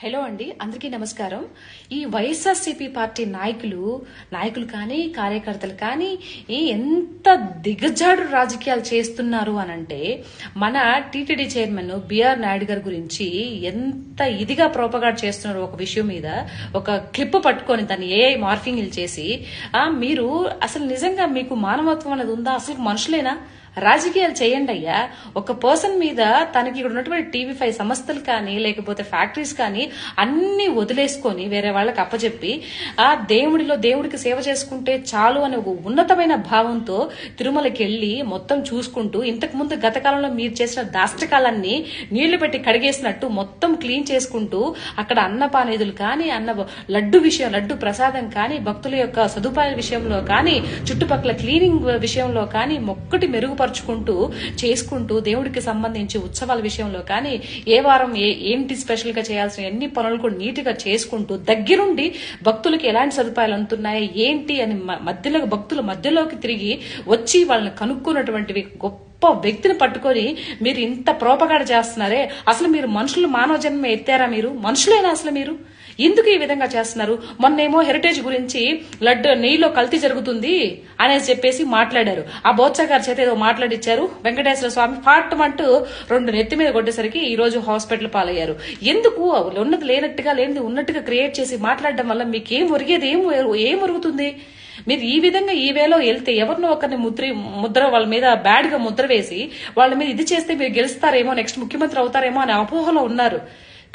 Hello అండి, అందరికీ నమస్కారం. ఈ వైఎస్ఆర్సీపీ పార్టీ నాయకులు కానీ కార్యకర్తలు కానీ ఎంత దిగజాడు రాజకీయాలు చేస్తున్నారు అనంటే, మన టీటీడీ చైర్మన్ బిఆర్ నాయుడు గారి గురించి ఎంత ఇదిగా ప్రోపగాడ్ చేస్తున్నారు ఒక విషయం మీద ఒక క్లిప్ పట్టుకొని దాన్ని ఏఐ మార్ఫింగ్లు చేసి, మీరు అసలు నిజంగా మీకు మానవత్వం అనేది ఉందా? అసలు మనుషులేనా? రాజకీయాలు చేయండి అయ్యా. ఒక పర్సన్ మీద తనకి ఇక్కడ ఉన్నటువంటి టీవీ5 సంస్థలు కానీ లేకపోతే ఫ్యాక్టరీస్ కానీ అన్ని వదిలేసుకొని వేరే వాళ్ళకి అప్పచెప్పి దేవుడికి సేవ చేసుకుంటే చాలు అనే ఒక ఉన్నతమైన భావంతో తిరుమలకి వెళ్లి మొత్తం చూసుకుంటూ, ఇంతకు ముందు గత కాలంలో మీరు చేసిన దాష్టకాలన్నీ నీళ్లు పెట్టి కడిగేసినట్టు మొత్తం క్లీన్ చేసుకుంటూ, అక్కడ అన్నపానేదులు కానీ లడ్డు ప్రసాదం కానీ భక్తుల యొక్క సదుపాయాల విషయంలో కానీ చుట్టుపక్కల క్లీనింగ్ విషయంలో కానీ మొక్కటి చేసుకుంటూ దేవుడికి సంబంధించి ఉత్సవాల విషయంలో కానీ ఏ వారం ఏంటి స్పెషల్ గా చేయాల్సిన అన్ని పనులు కూడా నీట్ గా చేసుకుంటూ దగ్గరుండి భక్తులకి ఎలాంటి సదుపాయాలు అందుతున్నాయి ఏంటి అని భక్తుల మధ్యలోకి తిరిగి వచ్చి వాళ్ళని కనుక్కున్నటువంటి గొప్ప వ్యక్తిని పట్టుకొని మీరు ఇంత ప్రోపగాడ చేస్తున్నారే. అసలు మీరు మానవ జన్మ ఎత్తారా? మీరు మనుషులేనా? అసలు మీరు ఎందుకు ఈ విధంగా చేస్తున్నారు? మొన్నేమో హెరిటేజ్ గురించి నెయ్యిలో కల్తీ జరుగుతుంది అనేసి చెప్పేసి మాట్లాడారు. ఆ బోత్స గారి చేత ఏదో మాట్లాడిచ్చారు. వెంకటేశ్వర స్వామి పాటమంటూ 2 నెత్తి మీద కొట్టేసరికి ఈ రోజు హాస్పిటల్ పాలయ్యారు. ఎందుకు? ఉన్నది లేనట్టుగా లేనిది ఉన్నట్టుగా క్రియేట్ చేసి మాట్లాడడం వల్ల మీకేం ఒరిగేది? ఏం ఒరుగుతుంది? మీరు ఈ విధంగా ఈ వేలో వెళ్తే ఎవరినో ఒకరిని ముద్ర వాళ్ళ మీద బ్యాడ్ గా ముద్ర వేసి వాళ్ళ మీద ఇది చేస్తే మీరు గెలుస్తారేమో, నెక్స్ట్ ముఖ్యమంత్రి అవుతారేమో అనే అపోహలో ఉన్నారు.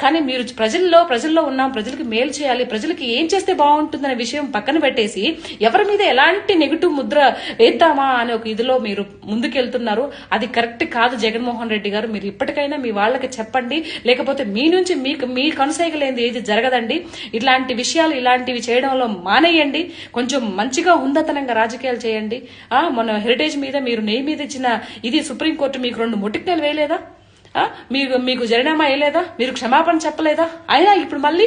కానీ మీరు ప్రజల్లో ఉన్నాం, ప్రజలకు మేలు చేయాలి, ప్రజలకి ఏం చేస్తే బాగుంటుందనే విషయం పక్కన పెట్టేసి ఎవరి మీద ఎలాంటి నెగిటివ్ ముద్ర వేద్దామా అనే ఒక ఇదిలో మీరు ముందుకెళ్తున్నారు. అది కరెక్ట్ కాదు. జగన్మోహన్ రెడ్డి గారు, మీరు ఇప్పటికైనా మీ వాళ్ళకి చెప్పండి, లేకపోతే మీ నుంచి మీ కనుసైగలేంది ఏది జరగదండి. ఇలాంటివి చేయడంలో మానేయండి. కొంచెం మంచిగా ఉందతనంగా రాజకీయాలు చేయండి. మన హెరిటేజ్ మీద మీరు నెయ్యి మీద ఇచ్చిన ఇది సుప్రీంకోర్టు మీకు 2 మొటిక్నలు వేయలేదా? మీకు జరినామా వేయలేదా? మీరు క్షమాపణ చెప్పలేదా? అయినా ఇప్పుడు మళ్ళీ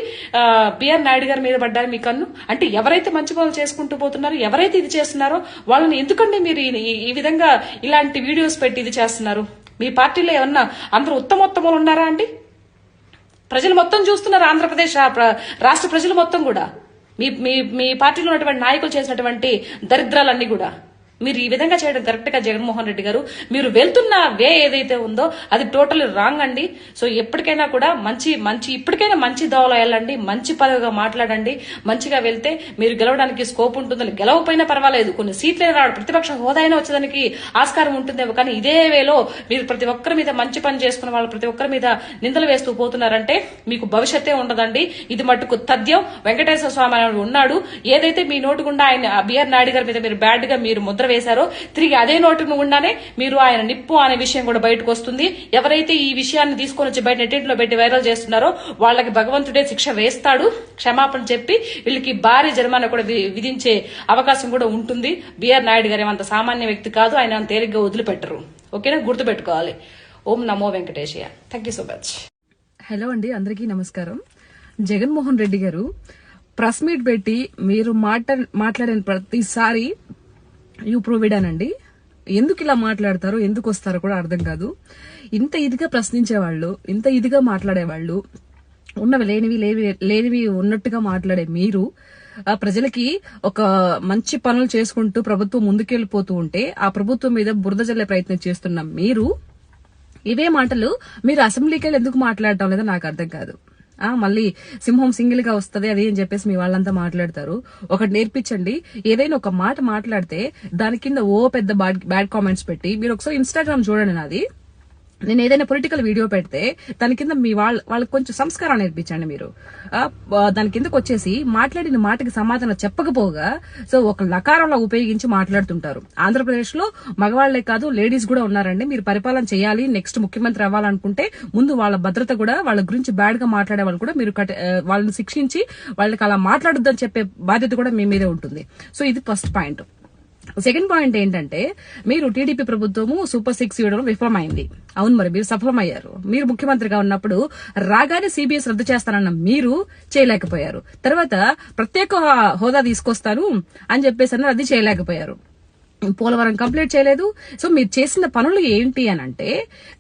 బిఆర్ నాయుడు గారి మీద పడ్డారు మీ కన్ను. అంటే ఎవరైతే మంచి పనులు చేసుకుంటూ పోతున్నారో, ఎవరైతే ఇది చేస్తున్నారో వాళ్ళని ఎందుకండి మీరు ఈ విధంగా ఇలాంటి వీడియోస్ పెట్టి ఇది చేస్తున్నారు? మీ పార్టీలో ఏమన్నా అందరూ ఉత్తమోత్తములు ఉన్నారా అండి? ప్రజలు మొత్తం చూస్తున్నారు. ఆంధ్రప్రదేశ్ రాష్ట్ర ప్రజలు మొత్తం కూడా మీ పార్టీలో ఉన్నటువంటి నాయకులు చేసినటువంటి దరిద్రాలన్నీ కూడా మీరు ఈ విధంగా చేయడం కరెక్ట్ గా జగన్మోహన్ రెడ్డి గారు. మీరు వెళ్తున్న వే ఏదైతే ఉందో అది టోటల్ రాంగ్ అండి. సో ఎప్పటికైనా కూడా ఇప్పటికైనా మంచి దోవలో వెళ్ళండి, మంచి పదవిగా మాట్లాడండి. మంచిగా వెళ్తే మీరు గెలవడానికి స్కోప్ ఉంటుందని, గెలవపోయినా పర్వాలేదు, కొన్ని సీట్లే రావడం, ప్రతిపక్ష హోదా అయినా వచ్చేదానికి ఆస్కారం ఉంటుందేమో. కానీ ఇదే వేలో మీరు ప్రతి ఒక్కరి మీద మంచి పని చేసుకున్న వాళ్ళు ప్రతి ఒక్కరి మీద నిందలు వేస్తూ పోతున్నారంటే మీకు భవిష్యత్తే ఉండదండి. ఇది మట్టుకు తథ్యం. వెంకటేశ్వర స్వామి అని ఉన్నాడు. ఏదైతే మీ నోటు గుండా ఆయన బిఆర్ నాయుడు గారి మీద మీరు బ్యాడ్ గా మీరు ముద్ర వేశారో, తిరిగి అదే నోటు గుండానే మీరు ఆయన నిప్పు అనే విషయం కూడా బయటకు వస్తుంది. ఎవరైతే ఈ విషయాన్ని తీసుకొని వచ్చి బయట నెట్టింట్లో పెట్టి వైరల్ చేస్తున్నారో వాళ్ళకి భగవంతుడే శిక్ష వేస్తాడు. క్షమాపణ చెప్పి వీళ్ళకి భారీ జరిమానా కూడా విధించే అవకాశం కూడా ఉంటుంది. బిఆర్ నాయుడు గారు ఏమంత సామాన్య వ్యక్తి కాదు. ఆయన తేలిగ్గా వదిలిపెట్టరు. ఓకేనా? గుర్తుపెట్టుకోవాలి. ఓం నమో Venkateshayya. Thank you so much. Hello అండి, అందరికీ నమస్కారం. జగన్మోహన్ రెడ్డి గారు ప్రెస్ మీట్ పెట్టి మీరు మాట్లాడిన ప్రతిసారి యూ ప్రూవిడానండి. ఎందుకు ఇలా మాట్లాడతారో, ఎందుకు వస్తారో కూడా అర్థం కాదు. ఇంత ఇదిగా ప్రశ్నించేవాళ్ళు, ఇంత ఇదిగా మాట్లాడేవాళ్ళు, ఉన్నవి లేనివి ఉన్నట్టుగా మాట్లాడే మీరు ప్రజలకి ఒక మంచి పనులు చేసుకుంటూ ప్రభుత్వం ముందుకెళ్లిపోతూ ఉంటే ఆ ప్రభుత్వం మీద బురద జల్లే ప్రయత్నం చేస్తున్న మీరు ఇవే మాటలు మీరు అసెంబ్లీకి వెళ్ళి ఎందుకు మాట్లాడటం లేదో నాకు అర్థం కాదు. మళ్ళీ సింహం సింగిల్ గా వస్తుంది అది అని చెప్పేసి మీ వాళ్ళంతా మాట్లాడతారు. ఒకటి నేర్పించండి. ఏదైనా ఒక మాట మాట్లాడితే దాని కింద పెద్ద బ్యాడ్ కామెంట్స్ పెట్టి, మీరు ఒకసారి ఇన్స్టాగ్రామ్ చూడండి నాది, నేను ఏదైనా పొలిటికల్ వీడియో పెడితే దాని కింద మీ వాళ్ళకి కొంచెం సంస్కారం నేర్పించండి. మీరు దాని కిందకు వచ్చేసి మాట్లాడిన మాటకి సమాధానం చెప్పకపోగా ఒక లకారంలో ఉపయోగించి మాట్లాడుతుంటారు. ఆంధ్రప్రదేశ్ లో మగవాళ్లే కాదు లేడీస్ కూడా ఉన్నారండి. మీరు పరిపాలన చేయాలి, నెక్స్ట్ ముఖ్యమంత్రి అవ్వాలనుకుంటే ముందు వాళ్ళ భద్రత కూడా, వాళ్ళ గురించి బ్యాడ్ గా మాట్లాడే వాళ్ళు కూడా మీరు వాళ్ళని శిక్షించి వాళ్ళకి అలా మాట్లాడొద్దని చెప్పే బాధ్యత కూడా మీ మీదే ఉంటుంది. సో ఇది ఫస్ట్ పాయింట్. సెకండ్ పాయింట్ ఏంటంటే, మీరు టీడీపీ ప్రభుత్వము సూపర్ 6 ఇవ్వడం విఫలమైంది. అవును, మరి మీరు సఫలమయ్యారు. మీరు ముఖ్యమంత్రిగా ఉన్నప్పుడు రాగానే సిబిఎస్ రద్దు చేస్తానన్న మీరు చేయలేకపోయారు. తర్వాత ప్రత్యేక హోదా తీసుకొస్తాను అని చెప్పేసి అది చేయలేకపోయారు. పోలవరం కంప్లీట్ చేయలేదు. సో మీరు చేసిన పనులు ఏంటి అని అంటే,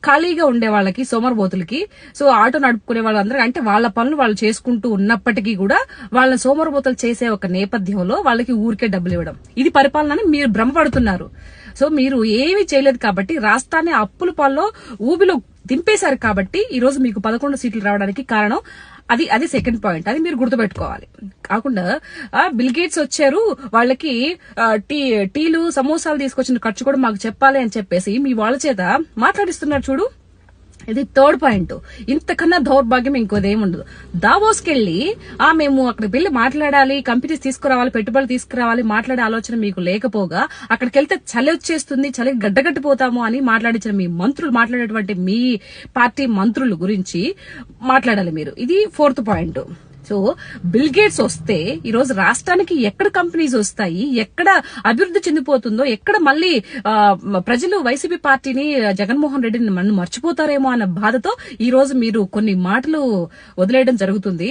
ఖాళీగా ఉండే వాళ్ళకి, సోమరబోతులకి, సో ఆటో నడుపుకునే వాళ్ళందరూ అంటే వాళ్ళ పనులు వాళ్ళు చేసుకుంటూ ఉన్నప్పటికీ కూడా వాళ్ళ సోమరబోతులు చేసే ఒక నేపథ్యంలో వాళ్ళకి ఊరికే డబ్బులు ఇవ్వడం, ఇది పరిపాలన అని మీరు భ్రమపడుతున్నారు. సో మీరు ఏమీ చేయలేదు కాబట్టి రాష్ట్రాన్ని అప్పుల పాల్లో ఊబిలో దింపేశారు కాబట్టి ఈ రోజు మీకు 11 సీట్లు రావడానికి కారణం అది సెకండ్ పాయింట్. అది మీరు గుర్తుపెట్టుకోవాలి. కాకుండా బిల్ గేట్స్ వచ్చారు, వాళ్ళకి టీలు సమోసాలు తీసుకొచ్చిన ఖర్చు కూడా మాకు చెప్పాలి అని చెప్పేసి మీ వాళ్ళ చేత మాట్లాడిస్తున్నారు చూడు. ఇది థర్డ్ పాయింట్. ఇంతకన్నా దౌర్భాగ్యం ఇంకోదేముండదు. దావోస్కి వెళ్లి మేము అక్కడికి వెళ్లి మాట్లాడాలి, కంపెనీస్ తీసుకురావాలి, పెట్టుబడులు తీసుకురావాలి, మాట్లాడే ఆలోచన మీకు లేకపోగా అక్కడికి వెళ్తే చలి వచ్చేస్తుంది, చలి గడ్డగట్టిపోతాము అని మాట్లాడించిన మీ మంత్రులు, మాట్లాడేటువంటి మీ పార్టీ మంత్రుల గురించి మాట్లాడాలి మీరు. ఇది fourth point. So bill gates వస్తే ఈ రోజు రాష్ట్రానికి ఎక్కడ కంపెనీస్ వస్తాయి, ఎక్కడ అభివృద్ధి చెందిపోతుందో, ఎక్కడ మళ్ళీ ప్రజలు వైసీపీ పార్టీని, జగన్మోహన్ రెడ్డిని మనం మర్చిపోతారేమో అన్న బాధతో ఈ రోజు మీరు కొన్ని మాటలు వదిలేయడం జరుగుతుంది.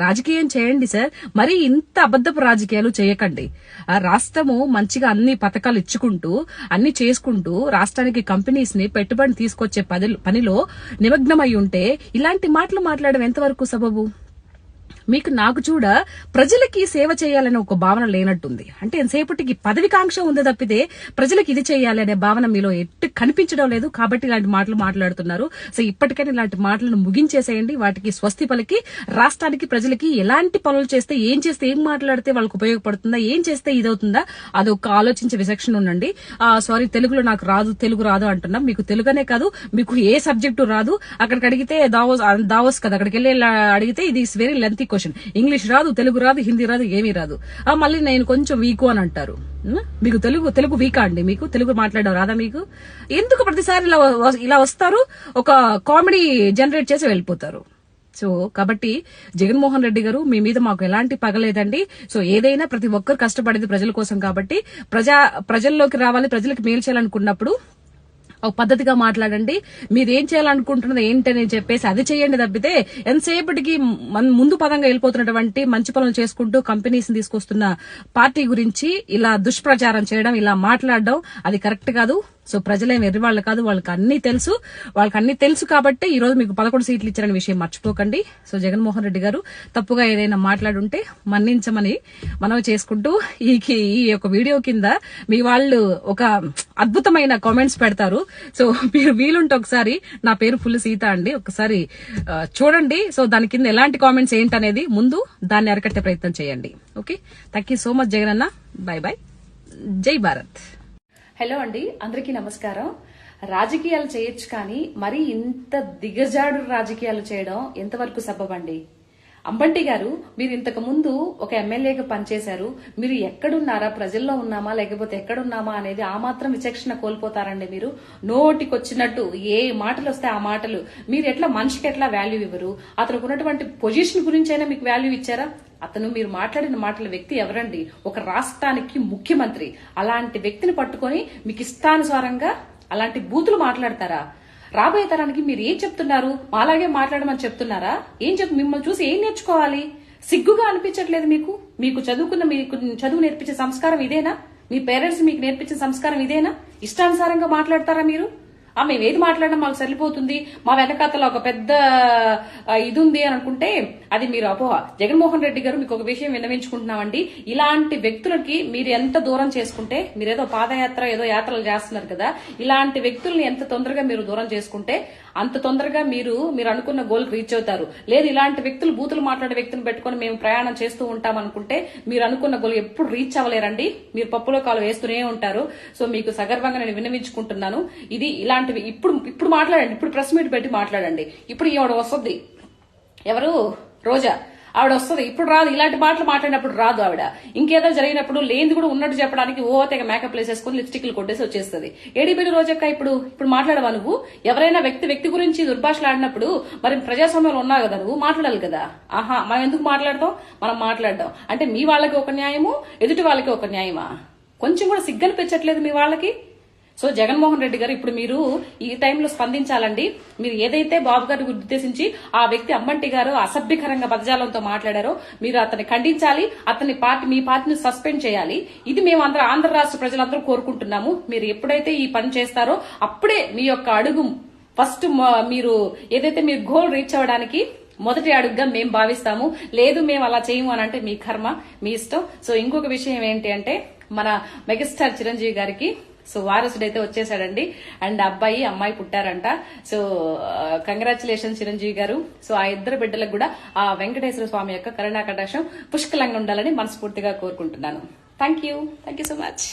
రాజకీయం చేయండి సార్, మరి ఇంత అబద్ధపు రాజకీయాలు చేయకండి. ఆ రాష్ట్రము మంచిగా అన్ని పథకాలు ఇచ్చుకుంటూ అన్ని చేసుకుంటూ రాష్ట్రానికి కంపెనీస్ ని పెట్టుబడి తీసుకొచ్చే పనిలో నిమగ్నమై ఉంటే ఇలాంటి మాటలు మాట్లాడడం ఎంతవరకు సబబు? మీకు నాకు చూడ ప్రజలకి సేవ చేయాలనే ఒక భావన లేనట్టుంది. అంటే ఎంతసేపటికి పదవికాంక్ష ఉంది తప్పితే ప్రజలకు ఇది చేయాలి అనే భావన మీలో ఎట్టు కనిపించడం లేదు. కాబట్టి ఇలాంటి మాటలు మాట్లాడుతున్నారు. సో ఇప్పటికైనా ఇలాంటి మాటలను ముగించేసేయండి. వాటికి స్వస్తి పలికి రాష్ట్రానికి, ప్రజలకి ఎలాంటి పనులు చేస్తే, ఏం మాట్లాడితే వాళ్ళకి ఉపయోగపడుతుందా, ఏం చేస్తే ఇదవుతుందా, అదొక ఆలోచించే విచక్షణ ఉండండి. సారీ, తెలుగు రాదు అంటున్నాం. మీకు తెలుగునే కాదు, మీకు ఏ సబ్జెక్టు రాదు. అక్కడికి అడిగితే దావోస్ కదా, అక్కడికి వెళ్ళి అడిగితే ఇది is very lengthy question. English రాదు, తెలుగు రాదు, హిందీ రాదు, ఏమీ రాదు. మళ్ళీ నేను కొంచెం వీకు అని అంటారు. మీకు తెలుగు వీకా అండి? మీకు తెలుగు మాట్లాడడం రాదా? మీకు ఎందుకు ప్రతిసారి ఇలా వస్తారు, ఒక కామెడీ జనరేట్ చేసి వెళ్ళిపోతారు? సో కాబట్టి జగన్మోహన్ రెడ్డి గారు, మీ మీద మాకు ఎలాంటి పగలేదండి. సో ఏదైనా ప్రతి ఒక్కరు కష్టపడేది ప్రజల కోసం కాబట్టి ప్రజల్లోకి రావాలి, ప్రజలకు మేలు చేయాలనుకున్నప్పుడు ఒక పద్ధతిగా మాట్లాడండి. మీరేం చేయాలనుకుంటున్నది ఏంటని చెప్పేసి అది చేయండి తప్పితే ఎంతసేపటికి ముందు పదంగా వెళ్ళిపోతున్నటువంటి మంచి పనులు చేసుకుంటూ కంపెనీస్ ని తీసుకొస్తున్న పార్టీ గురించి ఇలా దుష్ప్రచారం చేయడం, ఇలా మాట్లాడడం అది కరెక్ట్ కాదు. సో ప్రజలేం ఎర్రివాళ్లు కాదు, వాళ్ళకి అన్ని తెలుసు కాబట్టి ఈ రోజు మీకు 11 సీట్లు ఇచ్చారనే విషయం మర్చిపోకండి. సో జగన్మోహన్ రెడ్డి గారు తప్పుగా ఏదైనా మాట్లాడుంటే మన్నించమని మనవి చేసుకుంటూ ఈ యొక్క వీడియో కింద మీ వాళ్ళు ఒక అద్భుతమైన కామెంట్స్ పెడతారు. సో మీరు వీలుంటే ఒకసారి, నా పేరు ఫుల్ సీత అండి, ఒకసారి చూడండి. సో దాని కింద ఎలాంటి కామెంట్స్ ఏంటనేది ముందు దాన్ని అరికట్టే ప్రయత్నం చేయండి. Okay, thank you so much Jagan అన్న. బై. జై భారత్. హలో అండి, అందరికీ నమస్కారం. రాజకీయాలు చేయొచ్చు కానీ మరి ఇంత దిగజాడు రాజకీయాలు చేయడం ఎంతవరకు సబబండి? అంబంటి గారు, మీరు ఇంతకు ముందు ఒక ఎమ్మెల్యేగా పనిచేశారు. మీరు ఎక్కడున్నారా, ప్రజల్లో ఉన్నామా లేకపోతే ఎక్కడున్నామా అనేది ఆ మాత్రం విచక్షణ కోల్పోతారండి మీరు. నోటికొచ్చినట్టు ఏ మాటలు వస్తే ఆ మాటలు. మీరు ఎట్లా మనిషికి ఎట్లా వాల్యూ ఇవ్వరు? అతనికి ఉన్నటువంటి పొజిషన్ గురించి అయినా మీకు వాల్యూ ఇచ్చారా? అతను మీరు మాట్లాడిన మాటల వ్యక్తి ఎవరండి? ఒక రాష్ట్రానికి ముఖ్యమంత్రి. అలాంటి వ్యక్తిని పట్టుకొని మీకు ఇష్టానుసారంగా అలాంటి బూతులు మాట్లాడతారా? రాబోయే తరానికి మీరు ఏం చెప్తున్నారు? అలాగే మాట్లాడమని చెప్తున్నారా? మిమ్మల్ని చూసి ఏం నేర్చుకోవాలి? సిగ్గుగా అనిపించట్లేదు మీకు చదువు నేర్పించే సంస్కారం ఇదేనా? మీ పేరెంట్స్ మీకు నేర్పించిన సంస్కారం ఇదేనా? ఇష్టానుసారంగా మాట్లాడతారా మీరు? మేము ఏది మాట్లాడడం మాకు సరిపోతుంది, మా వెనకాతల ఒక పెద్ద ఇది ఉంది అని అనుకుంటే అది మీరు అపోహ. జగన్మోహన్ రెడ్డి గారు, మీకు ఒక విషయం విన్నవించుకుంటున్నామండి. ఇలాంటి వ్యక్తులకి మీరు ఎంత దూరం చేసుకుంటే, మీరేదో పాదయాత్ర ఏదో యాత్రలు చేస్తున్నారు కదా, ఇలాంటి వ్యక్తుల్ని ఎంత తొందరగా మీరు దూరం చేసుకుంటే అంత తొందరగా మీరు అనుకున్న గోల్కి రీచ్ అవుతారు. లేదు ఇలాంటి వ్యక్తులు, బూతులు మాట్లాడే వ్యక్తులు పెట్టుకుని మేము ప్రయాణం చేస్తూ ఉంటాం అనుకుంటే మీరు అనుకున్న గోల్ ఎప్పుడు రీచ్ అవ్వలేరండి. మీరు పప్పులో కాలు వేస్తూనే ఉంటారు. సో మీకు సగర్వంగా నేను విన్నవించుకుంటున్నాను. ఇది ఇలాంటివి ఇప్పుడు మాట్లాడండి, ఇప్పుడు ప్రెస్ మీట్ పెట్టి మాట్లాడండి. ఇప్పుడు ఈవిడ వస్తుంది, ఎవరు? రోజా. ఆవిడ వస్తుంది, ఇప్పుడు రాదు. ఇలాంటి మాటలు మాట్లాడినప్పుడు రాదు ఆవిడ. ఇంకేదో జరిగినప్పుడు లేనిది కూడా ఉన్నట్టు చెప్పడానికి తెగ మేకప్ వేసేసుకుని లిప్స్టిక్లు కొట్టేసి వచ్చేస్తుంది. ఏడీబీడి రోజక్క ఇప్పుడు మాట్లాడవా నువ్వు? ఎవరైనా వ్యక్తి గురించి దుర్భాషలు ఆడినప్పుడు మరి ప్రజాస్వామ్యంలో ఉన్నావు కదా, నువ్వు మాట్లాడాలి కదా. మనం ఎందుకు మాట్లాడతాం? మనం మాట్లాడదాం అంటే మీ వాళ్ళకి ఒక న్యాయము, ఎదుటి వాళ్ళకి ఒక న్యాయమా? కొంచెం కూడా సిగ్గనిపించట్లేదు మీ వాళ్ళకి? సో జగన్మోహన్ రెడ్డి గారు ఇప్పుడు మీరు ఈ టైంలో స్పందించాలండి. మీరు ఏదైతే బాబు గారిని ఉద్దేశించి ఆ వ్యక్తి అమ్మంటి గారు అసభ్యకరంగా పదజాలంతో మాట్లాడారో మీరు అతన్ని ఖండించాలి. అతని మీ పార్టీని సస్పెండ్ చేయాలి. ఇది మేము ఆంధ్ర రాష్ట్ర ప్రజలందరూ కోరుకుంటున్నాము. మీరు ఎప్పుడైతే ఈ పని చేస్తారో అప్పుడే మీ యొక్క అడుగు ఫస్ట్ మీరు ఏదైతే మీరు గోల్ రీచ్ అవ్వడానికి మొదటి అడుగుగా మేము భావిస్తాము. లేదు మేము అలా చేయము అని అంటే మీ కర్మ, మీ ఇష్టం. సో ఇంకొక విషయం ఏంటి అంటే మన మెగాస్టార్ చిరంజీవి గారికి సో వారసుడైతే వచ్చేసాడండి. అండ్ అబ్బాయి అమ్మాయి పుట్టారంట. సో కంగ్రాచులేషన్ చిరంజీవి గారు. సో ఆ ఇద్దరు బిడ్డలకు కూడా ఆ వెంకటేశ్వర స్వామి యొక్క కరుణా కటాక్షం పుష్కలంగా ఉండాలని మనస్ఫూర్తిగా కోరుకుంటున్నాను. Thank you so much.